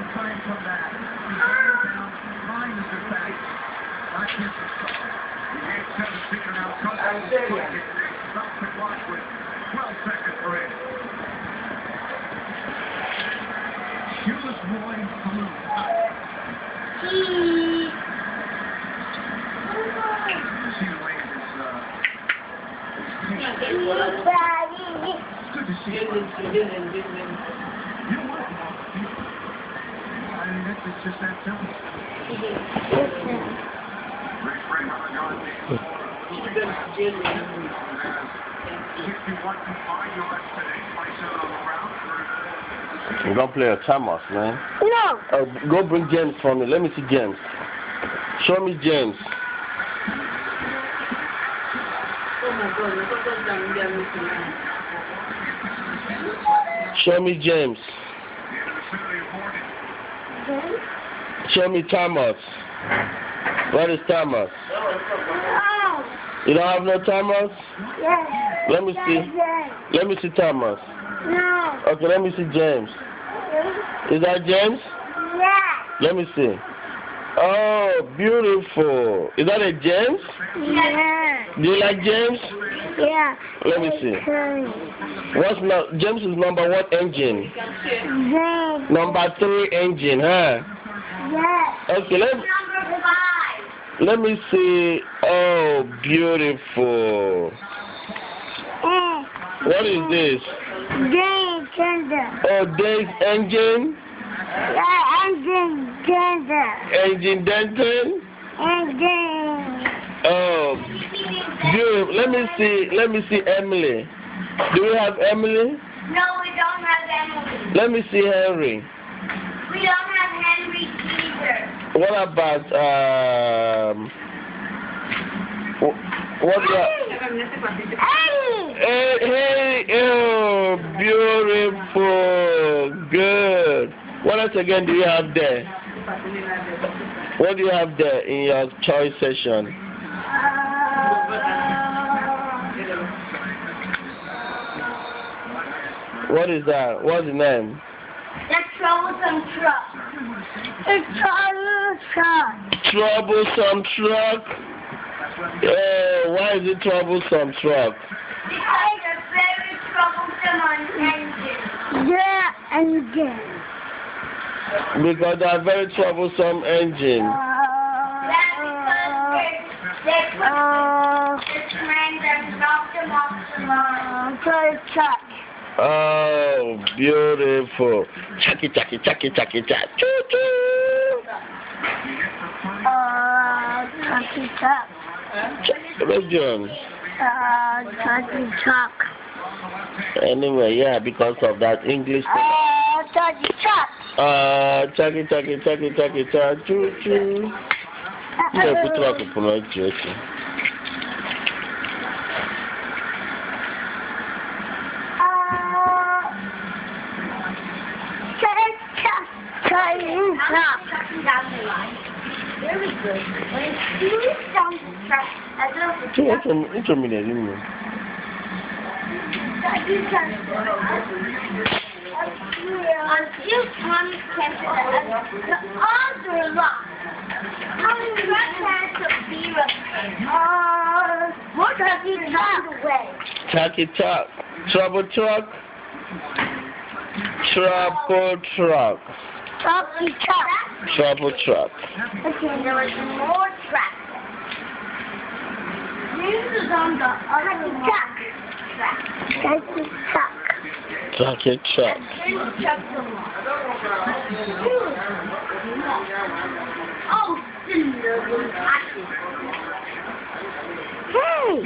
complain from that. He's down behind the defense. Not his fault. The 8-7 now comes out of the pocket. Stop the clock with 12 seconds for it. Shoeless Roy Blue. See the way it is, good to see you. You want more. I mean, it's just that simple. Rick Frame on the guard. 61.5 yards today. 27 on the ground. We're gonna play a Thomas, man. No. Go bring James for me. Let me see James. Show me James. Show me James. Show me Thomas. What is Thomas? You don't have no Thomas? Yes. Let me see. Let me see Thomas. No. Okay, let me see James. Is that James? Yeah. Let me see. Oh, beautiful. Is that a James? Yeah. Do you like James? Yeah. Let me see. What's James is number what engine? James. Number 3 engine, huh? Yeah. Okay, Number 5. let me see. Oh, beautiful. What is this? James Tender. Oh, this engine? Yeah, engine tender. Engine dentin? Engine. Oh, beautiful. Let me see Emily. Do we have Emily? No, we don't have Emily. Let me see Henry. We don't have Henry either. What about what do you Hey, oh, beautiful, good. What else again do you have there? What do you have there in your choice session? What is that? What's the name? The troublesome truck. The troublesome truck. Troublesome truck? Why is it troublesome truck? Because it's very troublesome on engine. Yeah, engine. Because they are very troublesome engine. Oh, beautiful. Chucky, chucky, chucky, chucky, chuck. Choo choo. Chucky chuck. Where's John? Chucky chuck. Anyway, yeah, because of that English. Chucky chuck. Chucky, chucky, chucky, chucky, chuck. Choo choo. Yeah, put up a pronunciation. Very good. When you down the track, It's a minute, isn't it? Until Tommy came to the other lot. Tommy had to be what have you done away? Chucky chuck. Trouble truck. Trouble truck. Chucky chuck. Trouble truck. Okay, there was more traffic. This is on the other track. Chucky chuck. Chucky chuck. Oh, cinder was Hey!